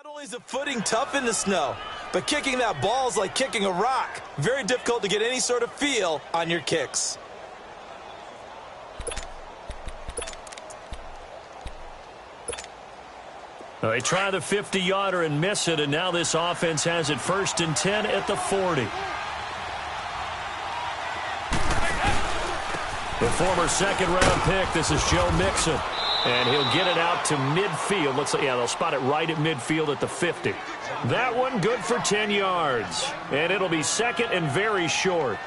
Not only is the footing tough in the snow, but kicking that ball is like kicking a rock. Very difficult to get any sort of feel on your kicks. They try the 50-yarder and miss it, and now this offense has it 1st and 10 at the 40. The former second-round pick, this is Joe Mixon. And he'll get it out to midfield. Looks like, yeah, they'll spot it right at midfield at the 50. That one good for 10 yards. And it'll be 2nd and very short.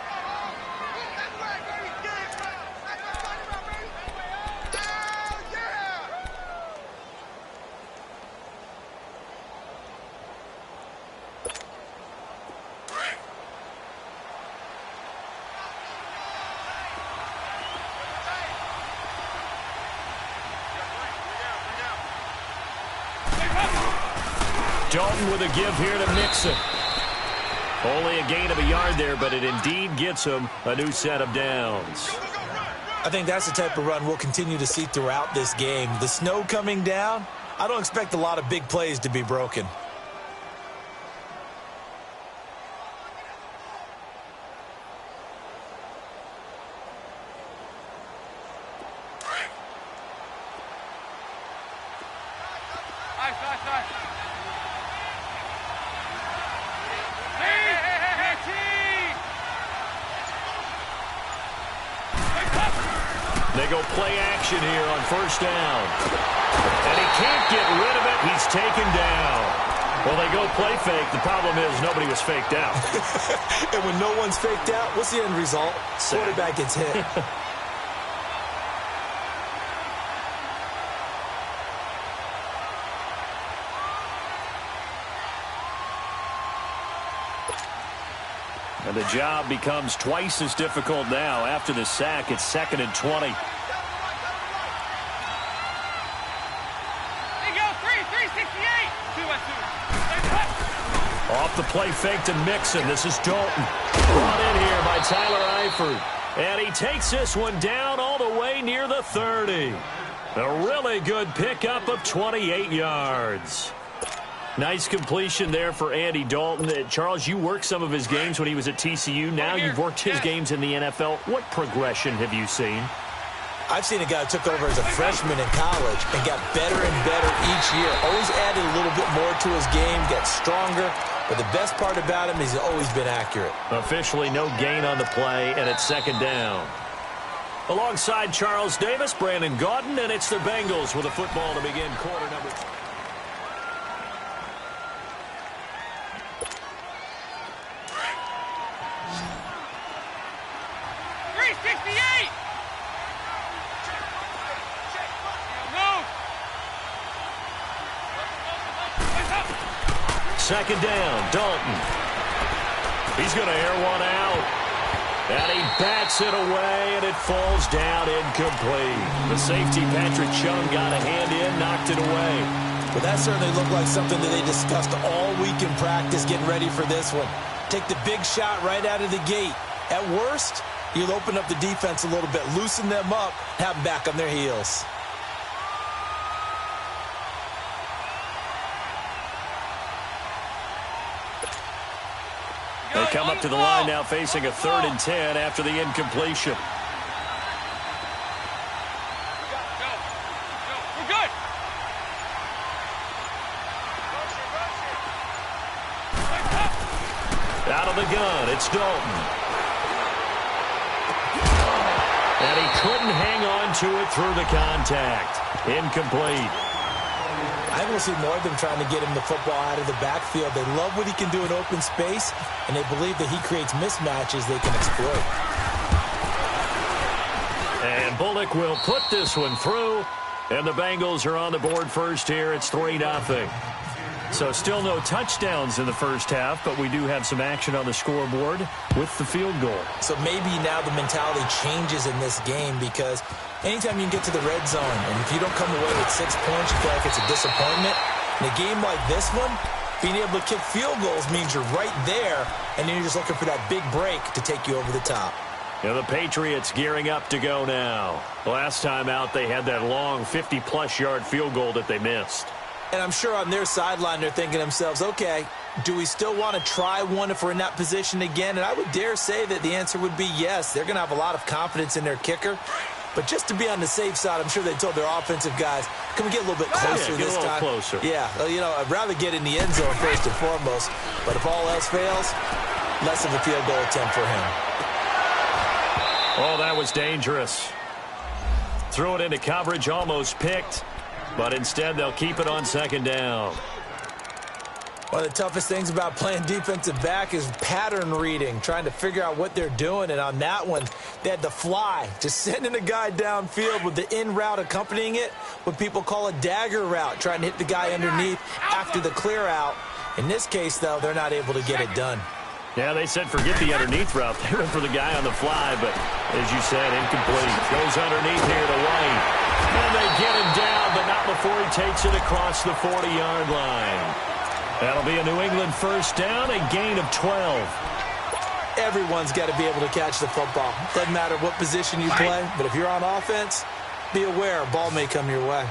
Dalton with a give here to Mixon. Only a gain of a yard there, but it indeed gets him a new set of downs. I think that's the type of run we'll continue to see throughout this game. The snow coming down, I don't expect a lot of big plays to be broken. They go play action here on 1st down. And he can't get rid of it. He's taken down. Well, they go play fake. The problem is nobody was faked out. And when no one's faked out, what's the end result? Quarterback gets hit. And the job becomes twice as difficult now. After the sack, it's 2nd and 20. Off the play fake to Mixon. This is Dalton. Brought in here by Tyler Eifert. And he takes this one down all the way near the 30. A really good pickup of 28 yards. Nice completion there for Andy Dalton. Charles, you worked some of his games when he was at TCU. Now you've worked his games in the NFL. What progression have you seen? I've seen a guy who took over as a freshman in college and got better and better each year. Always added a little bit more to his game, got stronger. But the best part about him is he's always been accurate. Officially no gain on the play, and it's 2nd down. Alongside Charles Davis, Brandon Gaudin, and it's the Bengals with a football to begin quarter number 2. Second down, Dalton. He's going to air one out. And he bats it away, and it falls down incomplete. The safety, Patrick Chung, got a hand in, knocked it away. Well, that certainly looked like something that they discussed all week in practice, getting ready for this one. Take the big shot right out of the gate. At worst, you'll open up the defense a little bit, loosen them up, have them back on their heels. They come up to the line now facing a 3rd and 10 after the incompletion. We're good. Out of the gun, it's Dalton. And he couldn't hang on to it through the contact. Incomplete. I will see more of them trying to get him the football out of the backfield. They love what he can do in open space, and they believe that he creates mismatches they can exploit. And Bullock will put this one through, and the Bengals are on the board first here. It's 3-0. So still no touchdowns in the first half, but we do have some action on the scoreboard with the field goal. So maybe now the mentality changes in this game because anytime you can get to the red zone, and if you don't come away with 6 points, you feel like it's a disappointment. In a game like this one, being able to kick field goals means you're right there, and then you're just looking for that big break to take you over the top. Yeah, the Patriots gearing up to go now. Last time out, they had that long 50-plus yard field goal that they missed. And I'm sure on their sideline they're thinking to themselves, okay, do we still want to try one if we're in that position again? And I would dare say that the answer would be yes. They're going to have a lot of confidence in their kicker. But just to be on the safe side, I'm sure they told their offensive guys, can we get a little bit closer this time? Closer. Yeah, you know, I'd rather get in the end zone first and foremost. But if all else fails, less of a field goal attempt for him. Oh, that was dangerous. Threw it into coverage, almost picked. But instead, they'll keep it on second down. One of the toughest things about playing defensive back is pattern reading, trying to figure out what they're doing. And on that one, they had the fly, just sending a guy downfield with the in route accompanying it, what people call a dagger route, trying to hit the guy underneath after the clear out. In this case, though, they're not able to get it done. Yeah, they said forget the underneath route. They went for the guy on the fly, but as you said, incomplete. Goes underneath here to White. And they get him down, but not before he takes it across the 40-yard line. That'll be a New England first down, a gain of 12. Everyone's got to be able to catch the football. Doesn't matter what position you play, but if you're on offense, be aware a ball may come your way.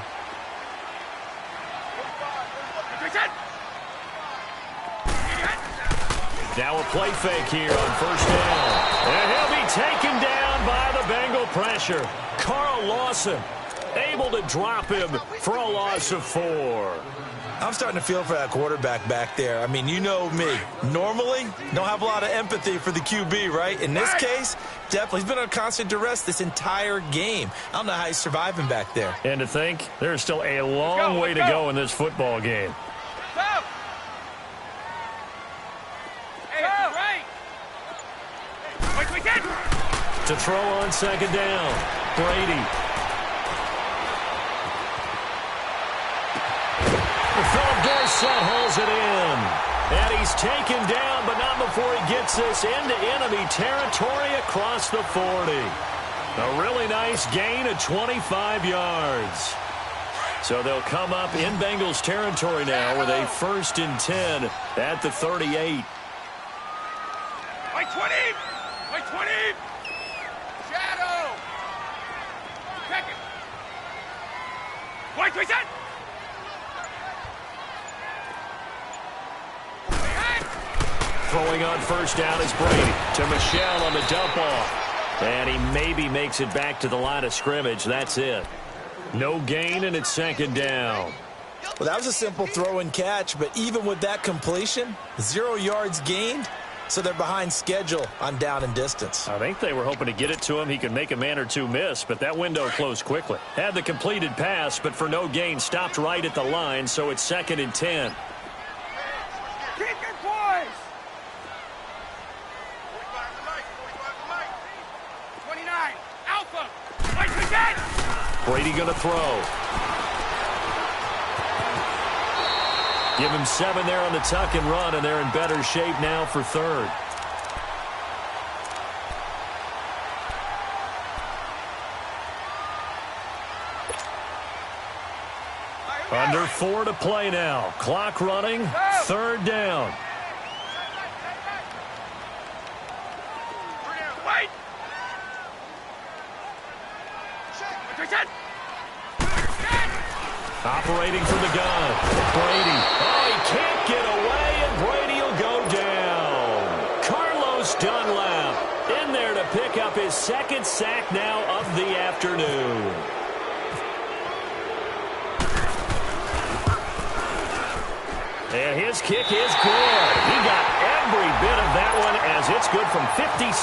Now a play fake here on first down. And he'll be taken down by the Bengal pressure. Carl Lawson able to drop him for a loss of 4. I'm starting to feel for that quarterback back there. I mean, you know me. Normally, don't have a lot of empathy for the QB, right? In this case, definitely. He's been under constant duress this entire game. I don't know how he's surviving back there. And to think, there's still a long way to go in this football game. To throw on second down, Brady. Philip Dorsett holds it in. And he's taken down, but not before he gets this into enemy territory across the 40. A really nice gain of 25 yards. So they'll come up in Bengals territory now with a 1st and 10 at the 38. Like 20! Like 20! Shadow! Check it! White, reset! Throwing on first down is Brady to Michel on the dump off. And he maybe makes it back to the line of scrimmage. That's it. No gain, and it's second down. Well, that was a simple throw and catch, but even with that completion, 0 yards gained, so they're behind schedule on down and distance. I think they were hoping to get it to him. He could make a man or two miss, but that window closed quickly. Had the completed pass, but for no gain, stopped right at the line, so it's 2nd and 10. Keep your poise! 29, Alpha! White, reset! Brady going to throw. Give him 7 there on the tuck and run, and they're in better shape now for 3rd. Under 4 to play now. Clock running. 3rd down. Wait! Operating from the gun. Brady. Oh, he can't get away, and Brady will go down. Carlos Dunlap in there to pick up his 2nd sack now of the afternoon. And his kick is good. He got every bit of that one as it's good from 56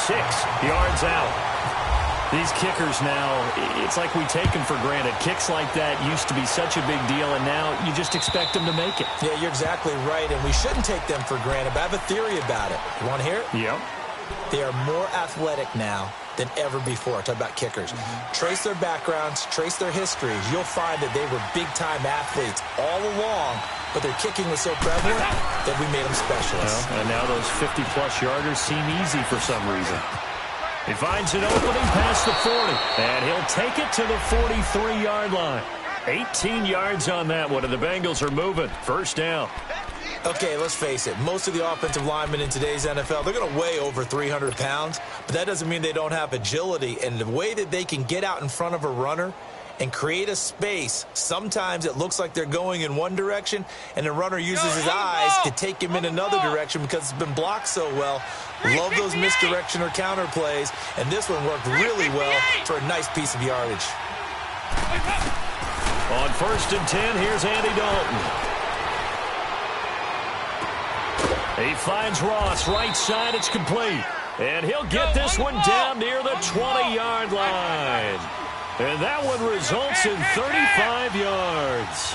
yards out. These kickers now, it's like we take them for granted. Kicks like that used to be such a big deal, and now you just expect them to make it. Yeah, you're exactly right, and we shouldn't take them for granted, but I have a theory about it. You want to hear it? Yep. They are more athletic now than ever before. Talk about kickers. Trace their backgrounds, trace their histories. You'll find that they were big-time athletes all along, but their kicking was so prevalent that we made them specialists. Well, and now those 50-plus yarders seem easy for some reason. He finds an opening past the 40, and he'll take it to the 43-yard line. 18 yards on that one, and the Bengals are moving. First down. Okay, let's face it. Most of the offensive linemen in today's NFL, they're going to weigh over 300 pounds, but that doesn't mean they don't have agility. And the way that they can get out in front of a runner and create a space. Sometimes it looks like they're going in one direction, and the runner uses his eyes to take him in another direction because it's been blocked so well. Love those misdirection or counter plays, and this one worked really well for a nice piece of yardage. On 1st and 10, here's Andy Dalton. He finds Ross, right side, it's complete. And he'll get this one down near the 20-yard line. And that one results in 35 yards.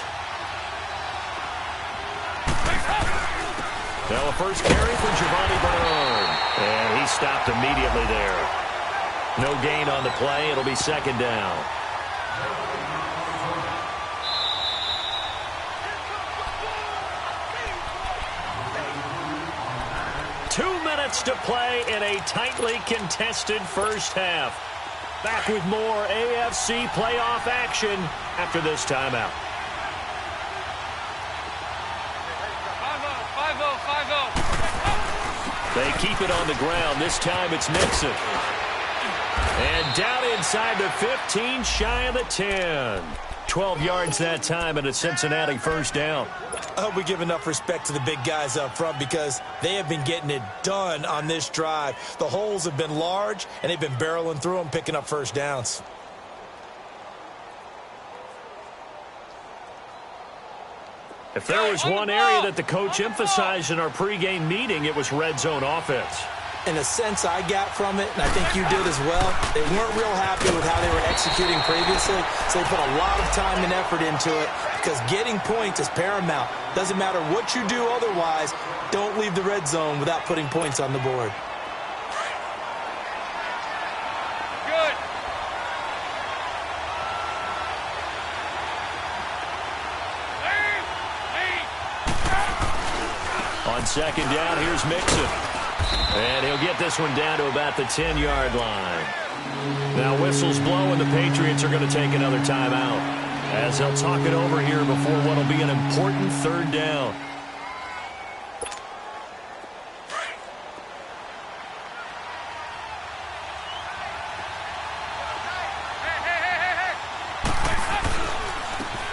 Now a first carry for Giovanni Bernard. And he stopped immediately there. No gain on the play. It'll be 2nd down. To play in a tightly contested first half. Back with more AFC playoff action after this timeout. 5-0. They keep it on the ground. This time it's Mixon. And down inside the 15, shy of the 10. 12 yards that time and a Cincinnati first down. I hope we give enough respect to the big guys up front because they have been getting it done on this drive. The holes have been large, and they've been barreling through them, picking up first downs. If there was one area that the coach emphasized in our pregame meeting, it was red zone offense. In a sense I got from it, and I think you did as well, they weren't real happy with how they were executing previously, so they put a lot of time and effort into it because getting points is paramount. Doesn't matter what you do otherwise, don't leave the red zone without putting points on the board. Good. On 2nd down, here's Mixon. And he'll get this one down to about the 10-yard line. Now whistles blow and the Patriots are going to take another timeout as they'll talk it over here before what will be an important 3rd down.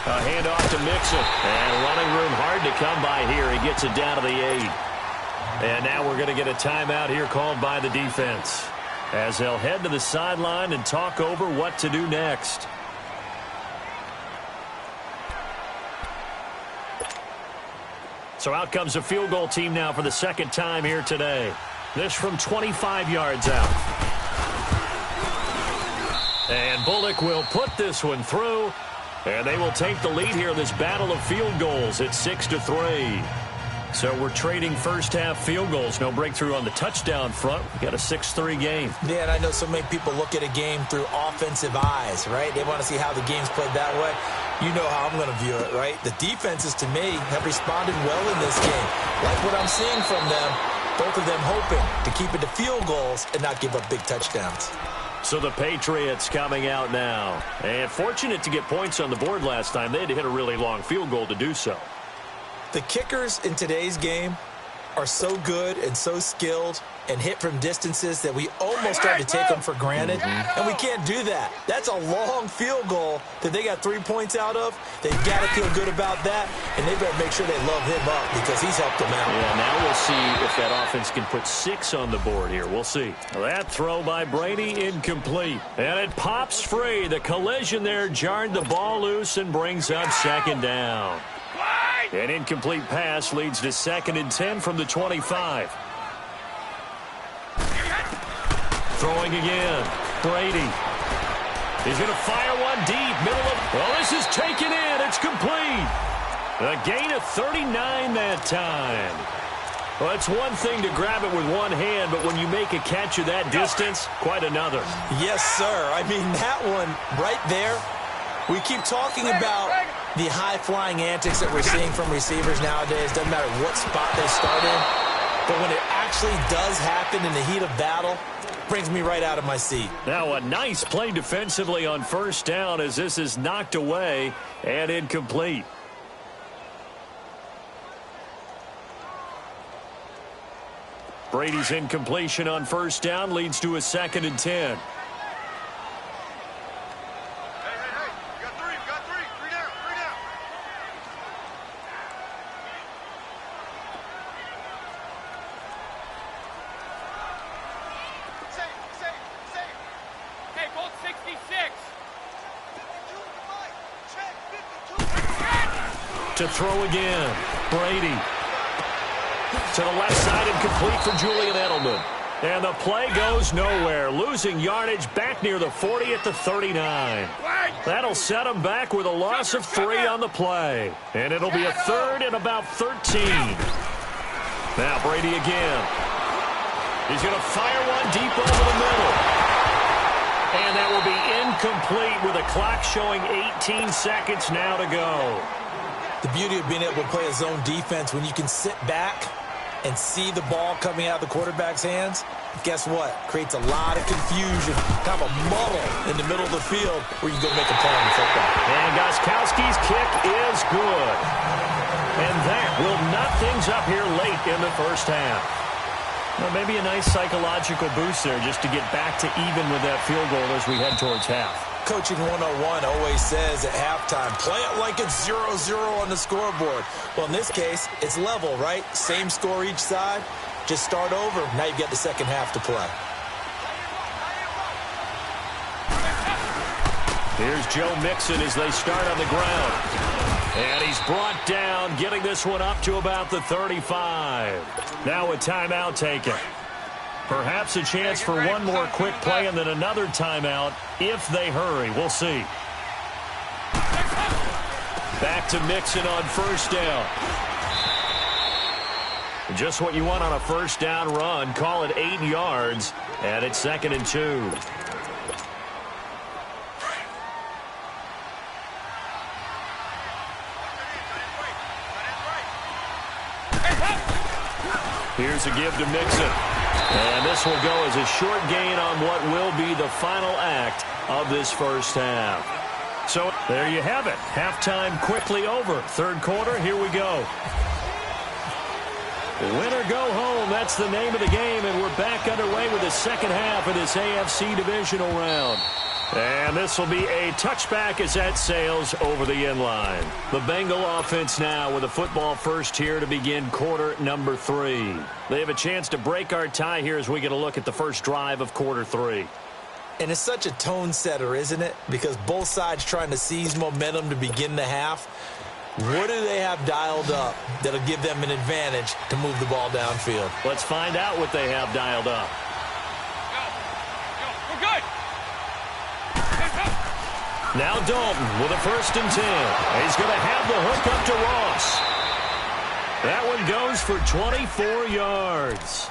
A handoff to Mixon. And running room hard to come by here. He gets it down to the 8. And now we're going to get a timeout here called by the defense as they'll head to the sideline and talk over what to do next. So out comes a field goal team now for the 2nd time here today. This from 25 yards out. And Bullock will put this one through. And they will take the lead here in this battle of field goals at 6-3. So we're trading first half field goals. No breakthrough on the touchdown front. We got a 6-3 game. Yeah, and I know so many people look at a game through offensive eyes, right? They want to see how the game's played that way. You know how I'm going to view it, right? The defenses, to me, have responded well in this game. Like what I'm seeing from them, both of them hoping to keep it to field goals and not give up big touchdowns. So the Patriots coming out now. And fortunate to get points on the board last time. They had to hit a really long field goal to do so. The kickers in today's game are so good and so skilled and hit from distances that we almost start to take them for granted, and we can't do that. That's a long field goal that they got 3 points out of. They've got to feel good about that, and they better make sure they love him up because he's helped them out. Yeah, now we'll see if that offense can put 6 on the board here. We'll see. That throw by Brady incomplete, and it pops free. The collision there jarred the ball loose and brings up 2nd down. An incomplete pass leads to 2nd and 10 from the 25. Throwing again. Brady. He's going to fire one deep. Middle of... Well, this is taken in. It's complete. A gain of 39 that time. Well, it's one thing to grab it with one hand, but when you make a catch of that distance, quite another. Yes, sir. I mean, that one right there, we keep talking about the high-flying antics that we're seeing from receivers nowadays. Doesn't matter what spot they start in. But when it actually does happen in the heat of battle, brings me right out of my seat. Now a nice play defensively on 1st down as this is knocked away and incomplete. Brady's incompletion on 1st down leads to a 2nd and 10. to throw again. Brady. To the left side and complete for Julian Edelman. And the play goes nowhere. Losing yardage back near the 40 at the 39. That'll set him back with a loss of 3 on the play. And it'll be a third and about 13. Now Brady again. He's going to fire one deep over the middle. And that will be incomplete with a clock showing 18 seconds now to go. The beauty of being able to play a zone defense when you can sit back and see the ball coming out of the quarterback's hands, guess what? Creates a lot of confusion, kind of a muddle in the middle of the field where you go make a play on the football. And Gostkowski's kick is good. And that will knot things up here late in the first half. Well, maybe a nice psychological boost there just to get back to even with that field goal as we head towards half. Coaching 101 always says at halftime, play it like it's 0-0 on the scoreboard. Well, in this case, it's level, right? Same score each side. Just start over. Now you get the second half to play. Here's Joe Mixon as they start on the ground. And he's brought down, getting this one up to about the 35. Now a timeout taken. Perhaps a chance for one more quick play and then another timeout if they hurry. We'll see. Back to Mixon on first down. Just what you want on a first down run. Call it 8 yards. And it's 2nd and 2. Here's a give to Mixon. And this will go as a short gain on what will be the final act of this first half. So there you have it. Halftime quickly over. Third quarter, here we go. Win or go home, that's the name of the game, and we're back underway with the second half of this AFC divisional round. And this will be a touchback as that sails over the end line. The Bengal offense now with a football first here to begin quarter number 3. They have a chance to break our tie here as we get a look at the first drive of quarter 3. And it's such a tone setter, isn't it? Because both sides trying to seize momentum to begin the half. What do they have dialed up that'll give them an advantage to move the ball downfield? Let's find out what they have dialed up. We're good. Now Dalton with a 1st and 10. He's going to have the hook up to Ross. That one goes for 24 yards.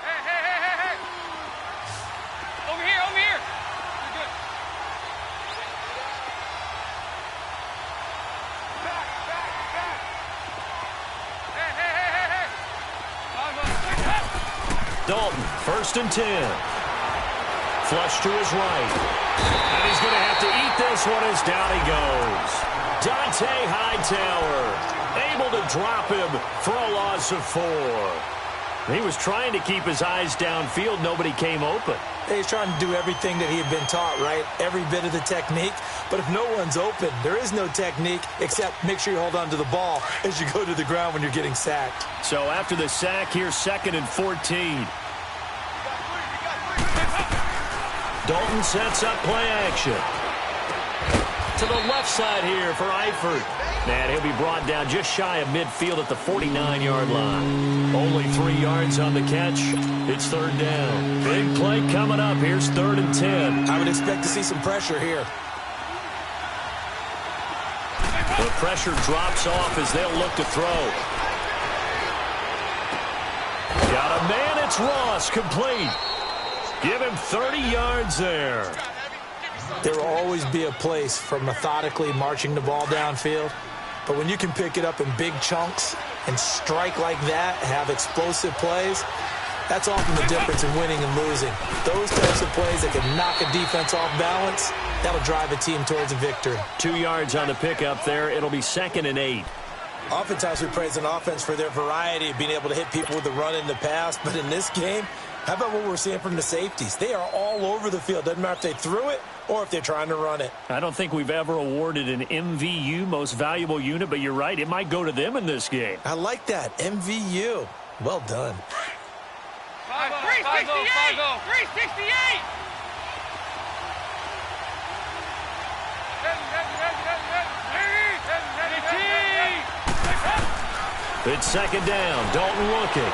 Hey. Over here. You're good. Back. Hey. Dalton, 1st and 10. Flush to his right. And he's going to have to eat this one as down he goes. Dante Hightower able to drop him for a loss of 4. He was trying to keep his eyes downfield. Nobody came open. He's trying to do everything that he had been taught, right? Every bit of the technique. But if no one's open, there is no technique except make sure you hold on to the ball as you go to the ground when you're getting sacked. So after the sack, here's 2nd and 14. Dalton sets up play action. To the left side here for Eifert. And he'll be brought down just shy of midfield at the 49-yard line. Only 3 yards on the catch. It's 3rd down. Big play coming up. Here's 3rd and 10. I would expect to see some pressure here. The pressure drops off as they'll look to throw. Got a man. It's Ross. Complete. Give him 30 yards there. There will always be a place for methodically marching the ball downfield. But when you can pick it up in big chunks and strike like that, have explosive plays, that's often the difference in winning and losing. Those types of plays that can knock a defense off balance, that'll drive a team towards a victory. 2 yards on the pickup there. It'll be 2nd and 8. Oftentimes we praise an offense for their variety of being able to hit people with the run in the pass. But in this game, how about what we're seeing from the safeties? They are all over the field. Doesn't matter if they threw it or if they're trying to run it. I don't think we've ever awarded an MVU, most valuable unit, but you're right. It might go to them in this game. I like that. MVU. Well done. 368! 368! It's second down. Dalton looking.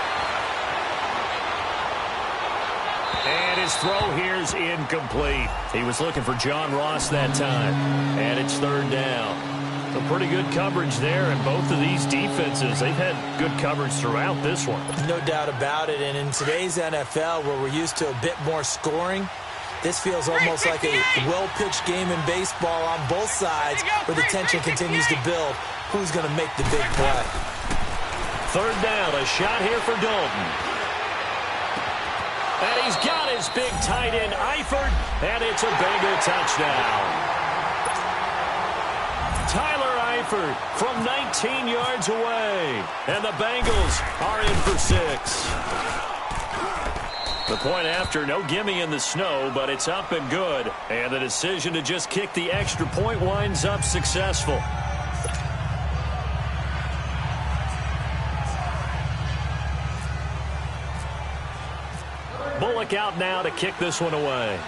And his throw here is incomplete. He was looking for John Ross that time. And it's third down. So pretty good coverage there, and both of these defenses, they've had good coverage throughout this one. No doubt about it. And in today's NFL, where we're used to a bit more scoring, this feels almost like a well-pitched game in baseball on both sides where the tension continues to build. Who's going to make the big play? Third down, a shot here for Dalton. And he's got his big tight end, Eifert, and it's a Bengal touchdown. Tyler Eifert from 19 yards away. And the Bengals are in for 6. The point after, no gimme in the snow, but it's up and good. And the decision to just kick the extra point winds up successful. Bullock out now to kick this one away.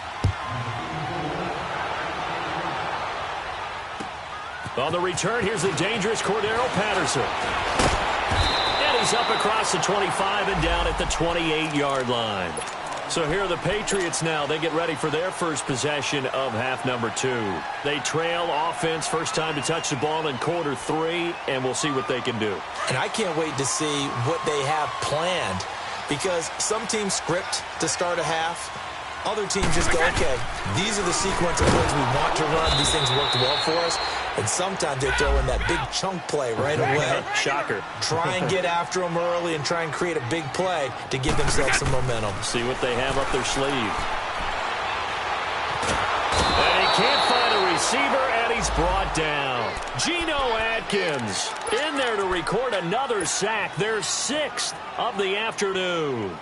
On the return, here's the dangerous Cordero Patterson. And he's up across the 25 and down at the 28-yard line. So here are the Patriots now. They get ready for their first possession of half number 2. They trail offense, first time to touch the ball in quarter 3, and we'll see what they can do. And I can't wait to see what they have planned, because some teams script to start a half. Other teams just go, okay, these are the sequence of plays we want to run. These things worked well for us. And sometimes they throw in that big chunk play right away. Shocker. Try and get after them early and try and create a big play to give themselves some momentum. See what they have up their sleeve. And he can't find a receiver, and he's brought down. Geno Atkins in there to record another sack. Their 6th of the afternoon.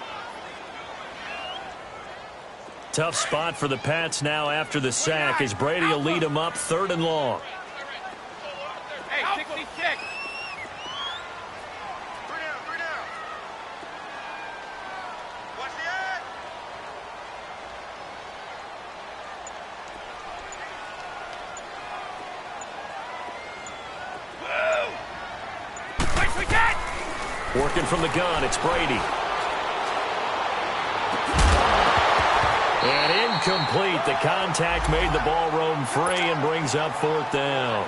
Tough spot for the Pats now after the sack, as Brady will lead them up 3rd and long. Hey, 66. Three down. Watch the edge. Whoa! Nice, we got! Working from the gun, it's Brady. And incomplete. The contact made the ball roam free and brings up 4th down.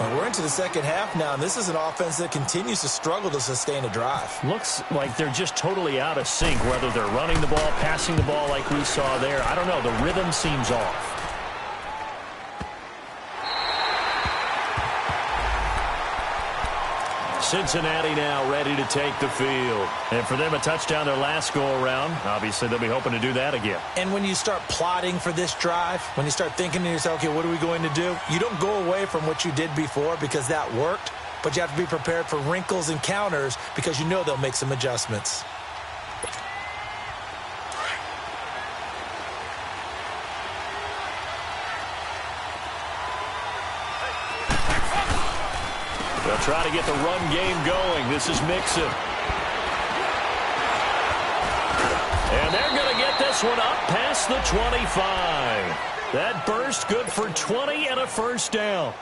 Well, we're into the second half now, and this is an offense that continues to struggle to sustain a drive. Looks like they're just totally out of sync, whether they're running the ball, passing the ball like we saw there. I don't know. The rhythm seems off. Cincinnati now ready to take the field. And for them, a touchdown their last go-around. Obviously, they'll be hoping to do that again. And when you start plotting for this drive, when you start thinking to yourself, okay, what are we going to do? You don't go away from what you did before because that worked, but you have to be prepared for wrinkles and counters because you know they'll make some adjustments. They'll try to get the run game going. This is Mixon. And they're going to get this one up past the 25. That burst good for 20 and a first down.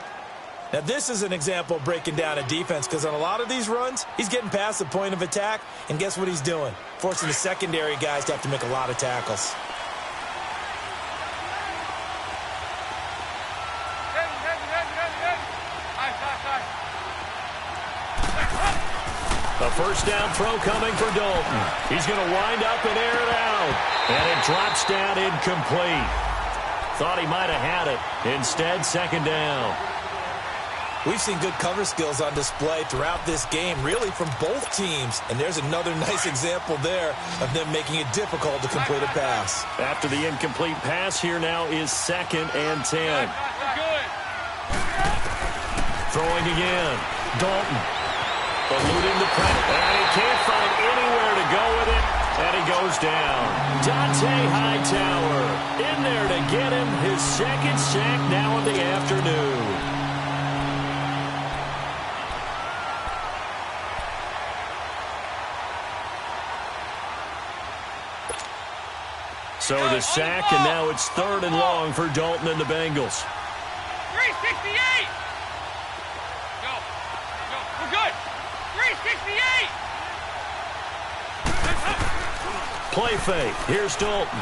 Now, this is an example of breaking down a defense, because on a lot of these runs, he's getting past the point of attack, and guess what he's doing? Forcing the secondary guys to have to make a lot of tackles. A first down throw coming for Dalton. He's going to wind up and air it out. And it drops down incomplete. Thought he might have had it. Instead, second down. We've seen good cover skills on display throughout this game, really from both teams. And there's another nice example there of them making it difficult to complete a pass. After the incomplete pass, here now is 2nd and 10. Throwing again. Dalton. Eluding the pressure. And he can't find anywhere to go with it. And he goes down. Dante Hightower in there to get him his 2nd sack now in the afternoon. So the sack, and now it's 3rd and long for Dalton and the Bengals. 368! Go. We're good. 368! Play fake. Here's Dalton.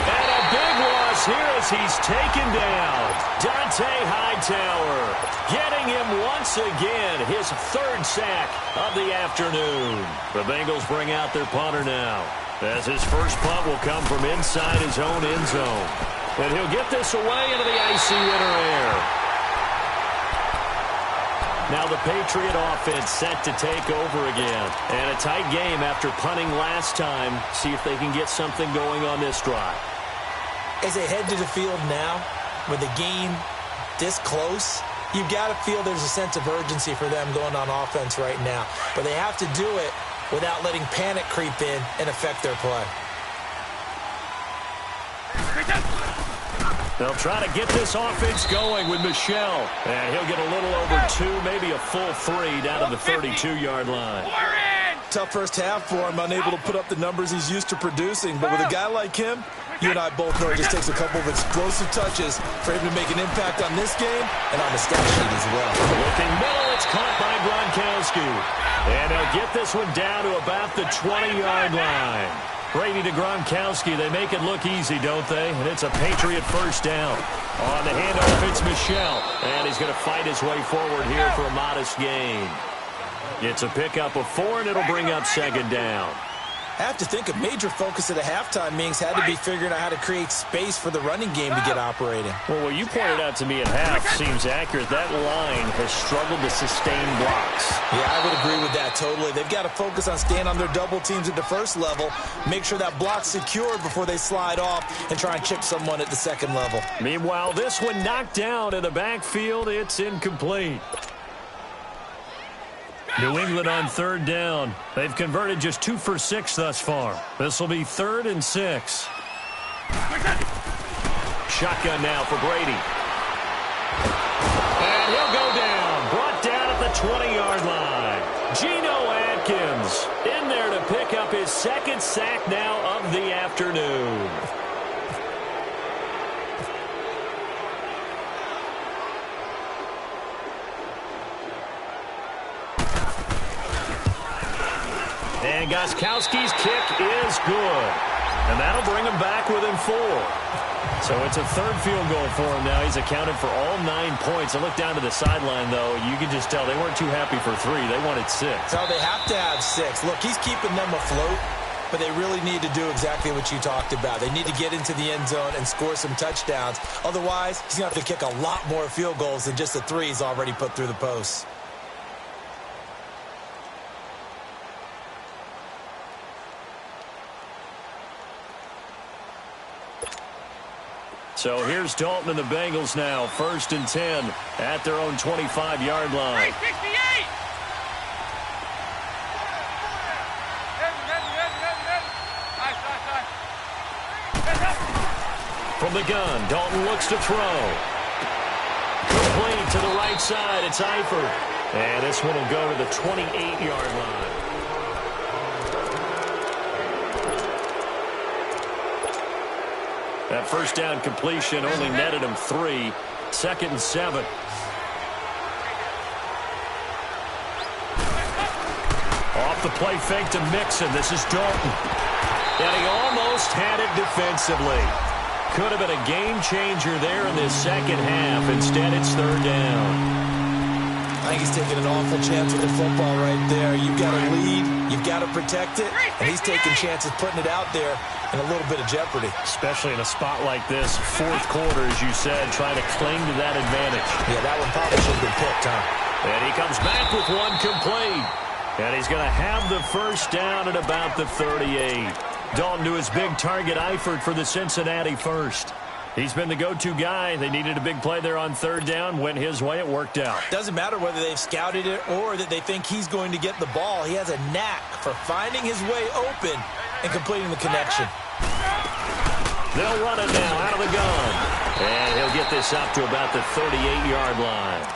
And a big loss here as he's taken down. Dante Hightower getting him once again, his 3rd sack of the afternoon. The Bengals bring out their punter now, as his first punt will come from inside his own end zone. And he'll get this away into the icy winter air. Now the Patriot offense set to take over again. And a tight game after punting last time. See if they can get something going on this drive. As they head to the field now, with the game this close, you've got to feel there's a sense of urgency for them going on offense right now. But they have to do it without letting panic creep in and affect their play. They'll try to get this offense going with Michel. And he'll get a little over 2, maybe a full 3 down to the 32-yard line. Tough first half for him, unable to put up the numbers he's used to producing. But with a guy like him, you and I both know it just takes a couple of explosive touches for him to make an impact on this game and on the stat sheet as well. Looking middle, it's caught by Gronkowski. And they'll get this one down to about the 20-yard line. Brady to Gronkowski. They make it look easy, don't they? And it's a Patriot first down. On the handoff, it's Michel. And he's going to fight his way forward here for a modest gain. It's a pickup of 4, and it'll bring up 2nd down. I have to think a major focus of the halftime meetings had to be figuring out how to create space for the running game to get operating. Well, what you pointed out to me at half seems accurate. That line has struggled to sustain blocks. Yeah, I would agree with that totally. They've got to focus on staying on their double teams at the first level, make sure that block's secured before they slide off and try and chip someone at the second level. Meanwhile, this one knocked down in the backfield. It's incomplete. New England on 3rd down. They've converted just 2 for 6 thus far. This will be 3rd and 6. Shotgun now for Brady. And he'll go down. Brought down at the 20-yard line. Geno Atkins in there to pick up his 2nd sack now of the afternoon. And Gostkowski's kick is good. And that'll bring him back within 4. So it's a 3rd field goal for him now. He's accounted for all 9 points. I look down to the sideline, though. You can just tell they weren't too happy for 3. They wanted 6. So they have to have 6. Look, he's keeping them afloat, but they really need to do exactly what you talked about. They need to get into the end zone and score some touchdowns. Otherwise, he's going to have to kick a lot more field goals than just the 3 he's already put through the posts. So here's Dalton and the Bengals now, 1st and 10 at their own 25-yard line. 368! From the gun, Dalton looks to throw. Complete to the right side, it's Eifert. And this one will go to the 28-yard line. That first down completion only netted him 3. 2nd and 7. Off the play fake to Mixon. This is Dalton. And he almost had it defensively. Could have been a game changer there in this second half. Instead, it's 3rd down. I think he's taking an awful chance with the football right there. You've got to lead, you've got to protect it, and he's taking chances putting it out there in a little bit of jeopardy. Especially in a spot like this, 4th quarter, as you said, trying to cling to that advantage. Yeah, that one probably should have been picked, huh? And he comes back with one complete. And he's going to have the first down at about the 38. Dalton to his big target, Eifert, for the Cincinnati first. He's been the go-to guy. They needed a big play there on 3rd down. Went his way. It worked out. Doesn't matter whether they've scouted it or that they think he's going to get the ball. He has a knack for finding his way open and completing the connection. They'll run it now out of the gun. And he'll get this up to about the 38-yard line.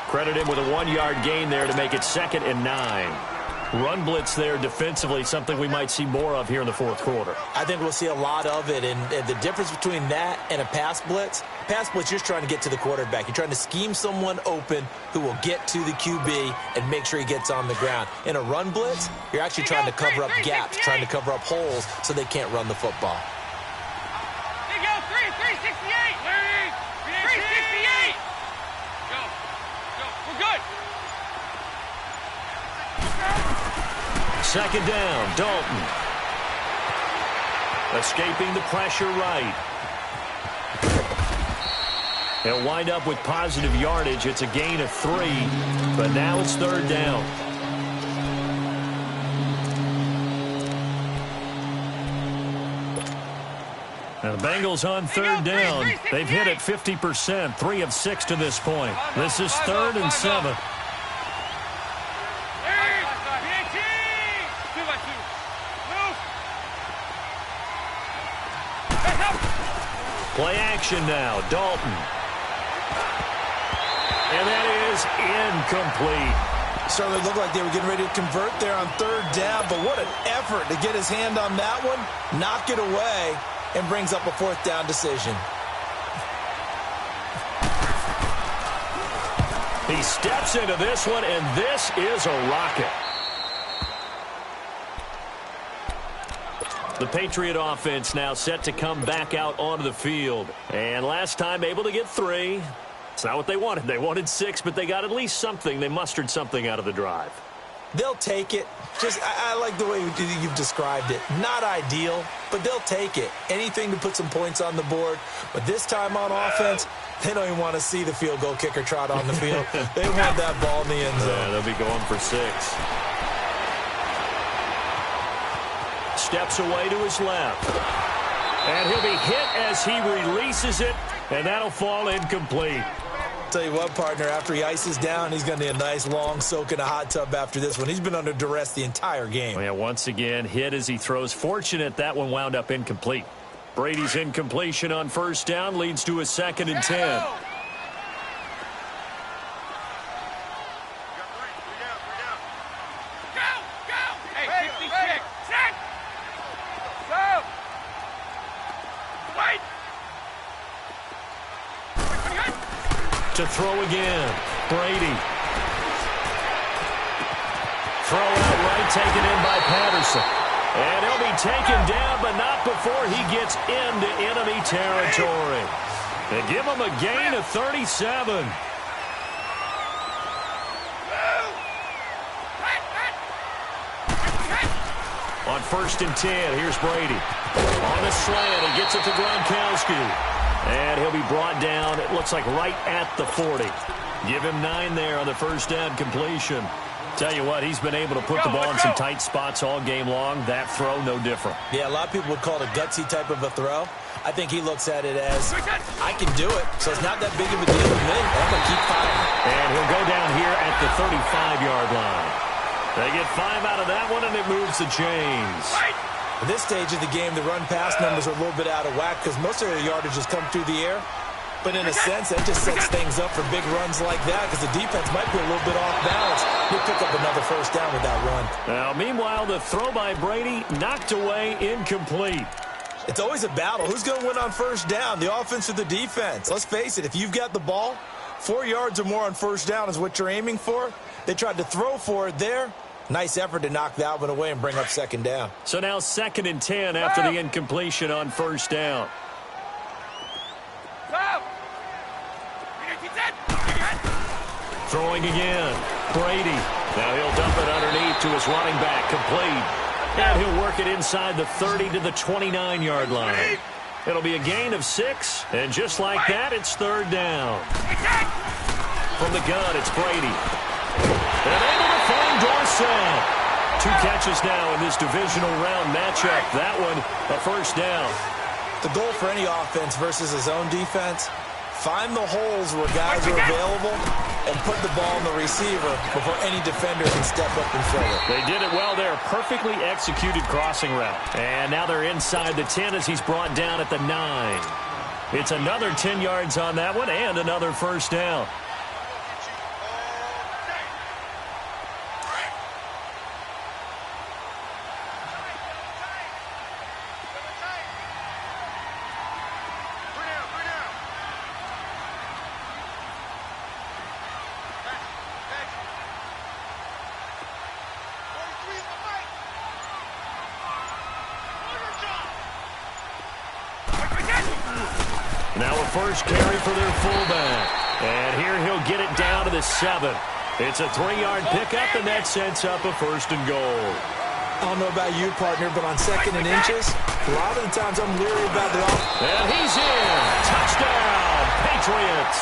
Credit him with a 1-yard gain there to make it 2nd and 9. Run blitz there defensively, something we might see more of here in the fourth quarter. I think we'll see a lot of it, and the difference between that and a pass blitz, you're just trying to get to the quarterback. You're trying to scheme someone open who will get to the QB and make sure he gets on the ground. In a run blitz, you're actually trying to cover up gaps, trying to cover up holes so they can't run the football. There you go, 368. 368. Go. We're good. Second down, Dalton. Escaping the pressure right. He'll wind up with positive yardage. It's a gain of 3, but now it's third down. Now the Bengals on third down. They've hit it 50%, 3 of 6 to this point. This is 3rd and 7. Play action now, Dalton. And that is incomplete. Certainly looked like they were getting ready to convert there on third down, but what an effort to get his hand on that one, knock it away, and brings up a fourth down decision. He steps into this one, and this is a rocket. The Patriot offense now set to come back out onto the field. And last time able to get 3. It's not what they wanted. They wanted 6, but they got at least something. They mustered something out of the drive. They'll take it. I like the way you've described it. Not ideal, but they'll take it. Anything to put some points on the board. But this time on offense, they don't even want to see the field goal kicker trot on the field. They want that ball in the end zone. Yeah, they'll be going for 6. Steps away to his left. And he'll be hit as he releases it, and that'll fall incomplete. Tell you what, partner, after he ices down, he's going to need a nice long soak in a hot tub after this one. He's been under duress the entire game. Well, yeah, once again, hit as he throws. Fortunate that one wound up incomplete. Brady's incompletion on first down leads to a 2nd and 10. To throw again, Brady. Throw out right, taken in by Patterson. And he'll be taken down, but not before he gets into enemy territory. They give him a gain of 37. On 1st and 10, here's Brady. On the slant, he gets it to Gronkowski. And he'll be brought down, it looks like right at the 40. Give him 9 there on the first down completion. Tell you what, he's been able to put the ball in some tight spots all game long. That throw, no different. Yeah, a lot of people would call it a gutsy type of a throw. I think he looks at it as, I can do it, so it's not that big of a deal to me. I'm going to keep firing. And he'll go down here at the 35-yard line. They get 5 out of that one, and it moves the chains. At this stage of the game, the run-pass numbers are a little bit out of whack because most of their yardage has come through the air. But in a sense, that just sets things up for big runs like that because the defense might be a little bit off balance. He'll pick up another first down with that run. Now, meanwhile, the throw by Brady knocked away, incomplete. It's always a battle. Who's going to win on first down, the offense or the defense? Let's face it, if you've got the ball, 4 yards or more on first down is what you're aiming for. They tried to throw for it there. Nice effort to knock that one away and bring up 2nd down. So now 2nd and 10 after the incompletion on first down. Throwing again. Brady. Now he'll dump it underneath to his running back. Complete. And he'll work it inside the 30 to the 29-yard line. It'll be a gain of 6. And just like that, it's 3rd down. From the gun, it's Brady. And able to find Dorsett. 2 catches now in this divisional round matchup. That one, a first down. The goal for any offense versus his own defense, find the holes where guys are available and put the ball in the receiver before any defender can step up and fill it. They did it well there. Perfectly executed crossing route. And now they're inside the 10 as he's brought down at the 9. It's another 10 yards on that one and another first down. Now a first carry for their fullback. And here he'll get it down to the 7. It's a 3-yard pickup, and that sets up a 1st and goal. I don't know about you, partner, but on 2nd and inches, a lot of the times I'm leery about the offense. And he's in. Touchdown, Patriots.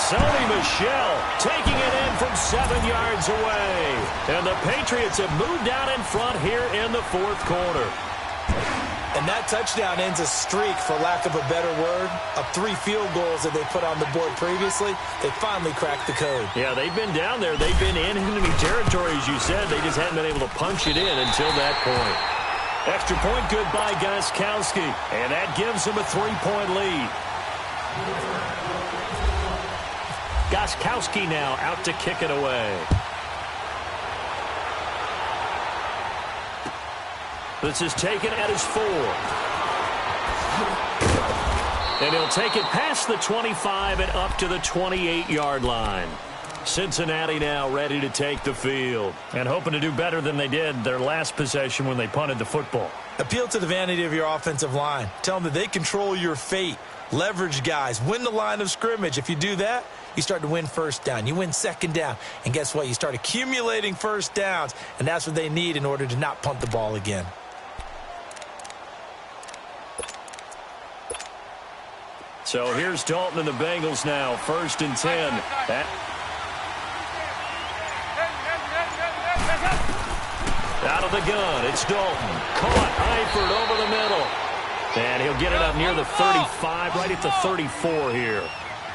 Sony Michel taking it in from 7 yards away. And the Patriots have moved out in front here in the 4th quarter. And that touchdown ends a streak, for lack of a better word, of 3 field goals that they put on the board previously. They finally cracked the code. Yeah, they've been down there. They've been in enemy territory, as you said. They just hadn't been able to punch it in until that point. Extra point good by Gostkowski, and that gives them a 3-point lead. Gostkowski now out to kick it away. This is taken at his 4. And he'll take it past the 25 and up to the 28-yard line. Cincinnati now ready to take the field and hoping to do better than they did their last possession when they punted the football. Appeal to the vanity of your offensive line. Tell them that they control your fate. Leverage guys. Win the line of scrimmage. If you do that, you start to win 1st down. You win 2nd down. And guess what? You start accumulating 1st downs. And that's what they need in order to not punt the ball again. So here's Dalton and the Bengals now. 1st and 10. Out of the gun, it's Dalton. Caught, Eifert over the middle. And he'll get it up near the 35, right at the 34 here.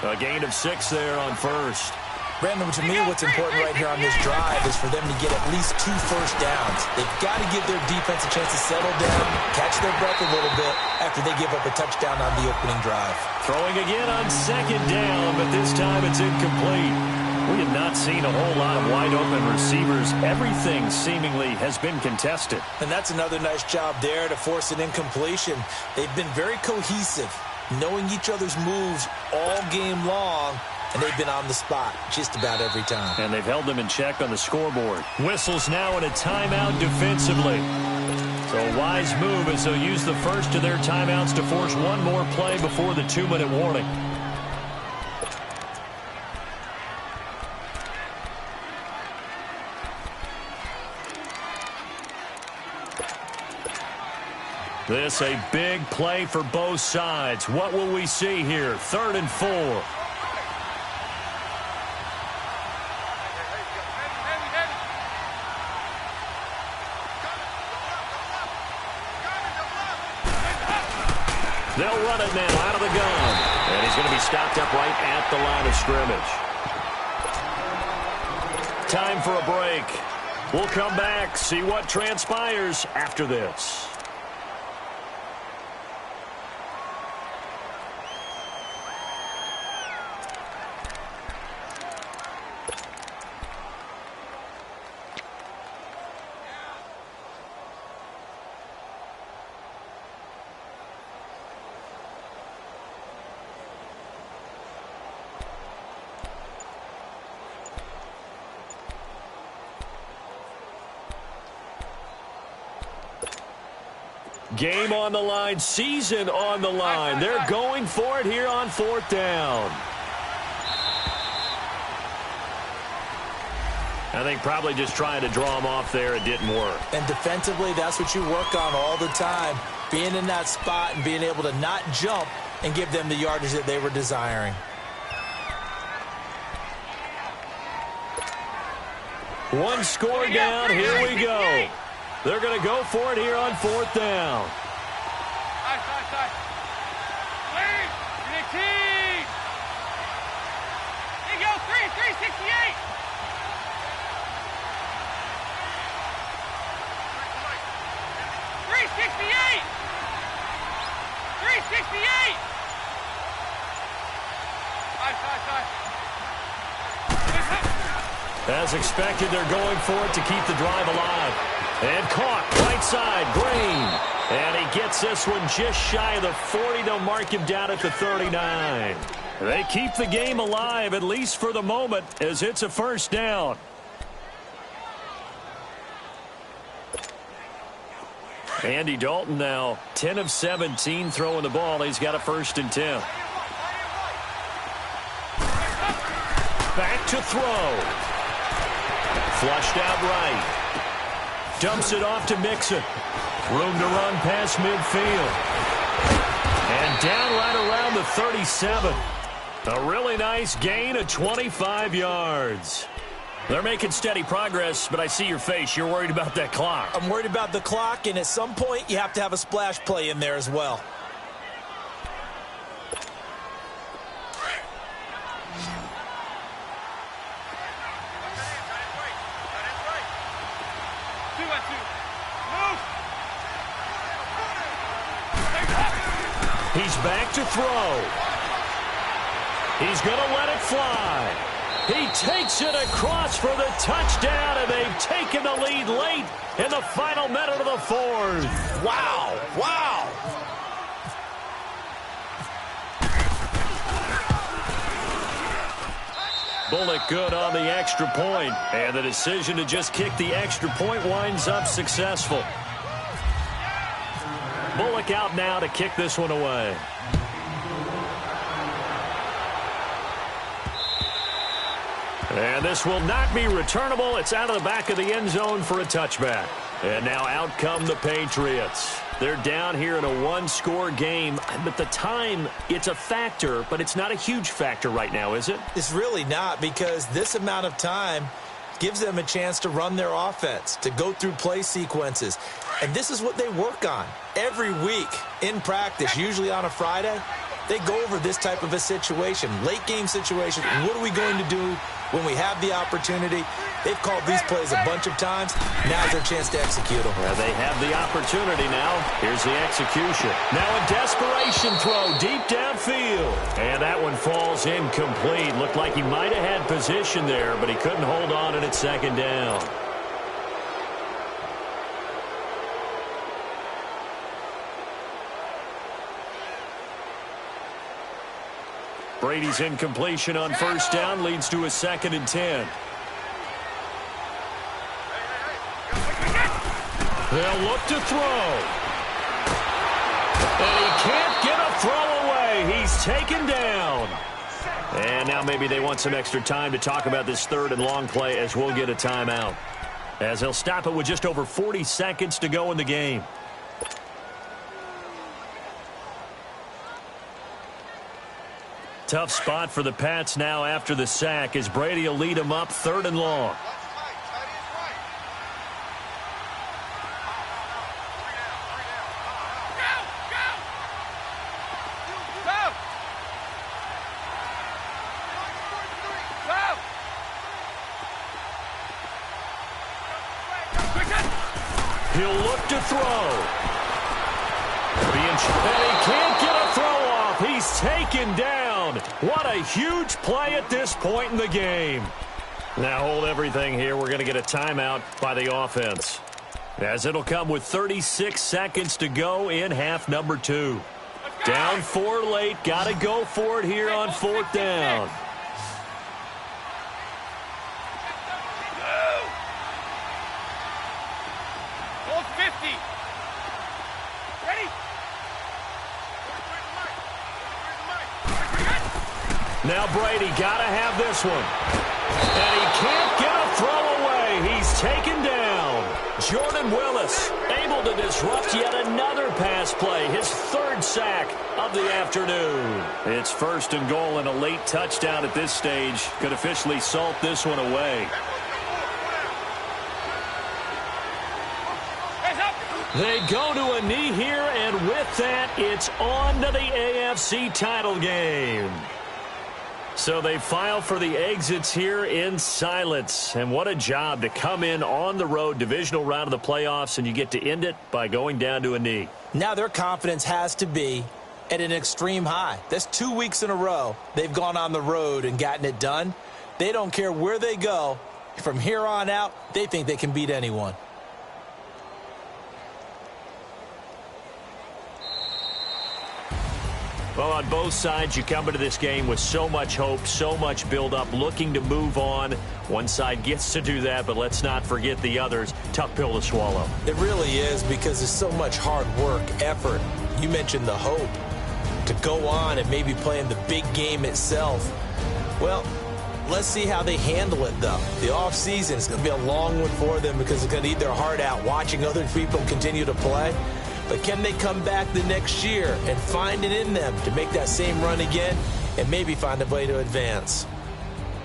A gain of 6 there on 1st. Brandon, to me, what's important right here on this drive is for them to get at least 2 first downs. They've got to give their defense a chance to settle down, catch their breath a little bit after they give up a touchdown on the opening drive. Throwing again on 2nd down, but this time it's incomplete. We have not seen a whole lot of wide-open receivers. Everything seemingly has been contested. And that's another nice job there to force an incompletion. They've been very cohesive, knowing each other's moves all game long, and they've been on the spot just about every time. And they've held them in check on the scoreboard. Whistles now in a timeout defensively. So a wise move as they'll use the first of their timeouts to force one more play before the 2-minute warning. This a big play for both sides. What will we see here? 3rd and 4. They'll run it now out of the gun. And he's going to be stopped up right at the line of scrimmage. Time for a break. We'll come back, see what transpires after this. Game on the line, season on the line. They're going for it here on 4th down. I think probably just trying to draw them off there. It didn't work. And defensively, that's what you work on all the time. Being in that spot and being able to not jump and give them the yardage that they were desiring. One score down. Here we go. They're going to go for it here on 4th down. Side. Clear. Unity. There you go. 368. 368. 368. Side. As expected, they're going for it to keep the drive alive. And caught, right side, Green. And he gets this one just shy of the 40. They'll mark him down at the 39. They keep the game alive, at least for the moment, as it's a 1st down. Andy Dalton now 10 of 17 throwing the ball. He's got a 1st and 10. Back to throw. Flushed out right. Dumps it off to Mixon. Room to run past midfield. And down right around the 37. A really nice gain of 25 yards. They're making steady progress, but I see your face. You're worried about that clock. I'm worried about the clock, and at some point, you have to have a splash play in there as well. He's back to throw. He's going to let it fly. He takes it across for the touchdown, and they've taken the lead late in the final minute of the 4th. Wow. Wow. Bullock good on the extra point, and the decision to just kick the extra point winds up successful. Bullock out now to kick this one away. And this will not be returnable. It's out of the back of the end zone for a touchback. And now out come the Patriots. They're down here in a 1-score game. But the time, it's a factor, but it's not a huge factor right now, is it? It's really not, because this amount of time gives them a chance to run their offense, to go through play sequences. And this is what they work on every week in practice, usually on a Friday. They go over this type of a situation, late game situation. What are we going to do when we have the opportunity? They've called these plays a bunch of times. Now's their chance to execute them. Well, they have the opportunity now. Here's the execution. Now a desperation throw deep downfield. And that one falls incomplete. Looked like he might have had position there, but he couldn't hold on at 2nd down. Brady's incompletion on 1st down leads to a 2nd and 10. They'll look to throw. And he can't get a throw away. He's taken down. And now maybe they want some extra time to talk about this 3rd and long play, as we'll get a timeout. As they'll stop it with just over 40 seconds to go in the game. Tough spot for the Pats now after the sack, as Brady will lead them up 3rd and long. He'll look to throw. And he can't get a throw off. He's taken down. What a huge play at this point in the game. Now hold everything here. We're going to get a timeout by the offense, as it'll come with 36 seconds to go in half number 2. Down 4 late. Got to go for it here on 4th down. Hold 50. Ready? Now Brady got to have this one. And he can't get a throw away. He's taken down. Jordan Willis able to disrupt yet another pass play. His 3rd sack of the afternoon. It's 1st and goal, and a late touchdown at this stage could officially salt this one away. They go to a knee here, and with that, it's on to the AFC title game. So they file for the exits here in silence. And what a job to come in on the road, divisional round of the playoffs, and you get to end it by going down to a knee. Now their confidence has to be at an extreme high. That's 2 weeks in a row they've gone on the road and gotten it done. They don't care where they go. From here on out, they think they can beat anyone. Well, on both sides, you come into this game with so much hope, so much build-up, looking to move on. One side gets to do that, but let's not forget the others. Tough pill to swallow. It really is, because there's so much hard work, effort. You mentioned the hope to go on and maybe play in the big game itself. Well, let's see how they handle it, though. The offseason is going to be a long one for them because it's going to eat their heart out watching other people continue to play. But can they come back the next year and find it in them to make that same run again and maybe find a way to advance?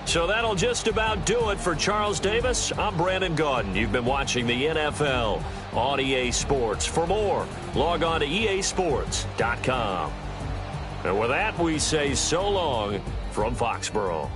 So that'll just about do it for Charles Davis. I'm Brandon Gaudin. You've been watching the NFL on EA Sports. For more, log on to easports.com. And with that, we say so long from Foxborough.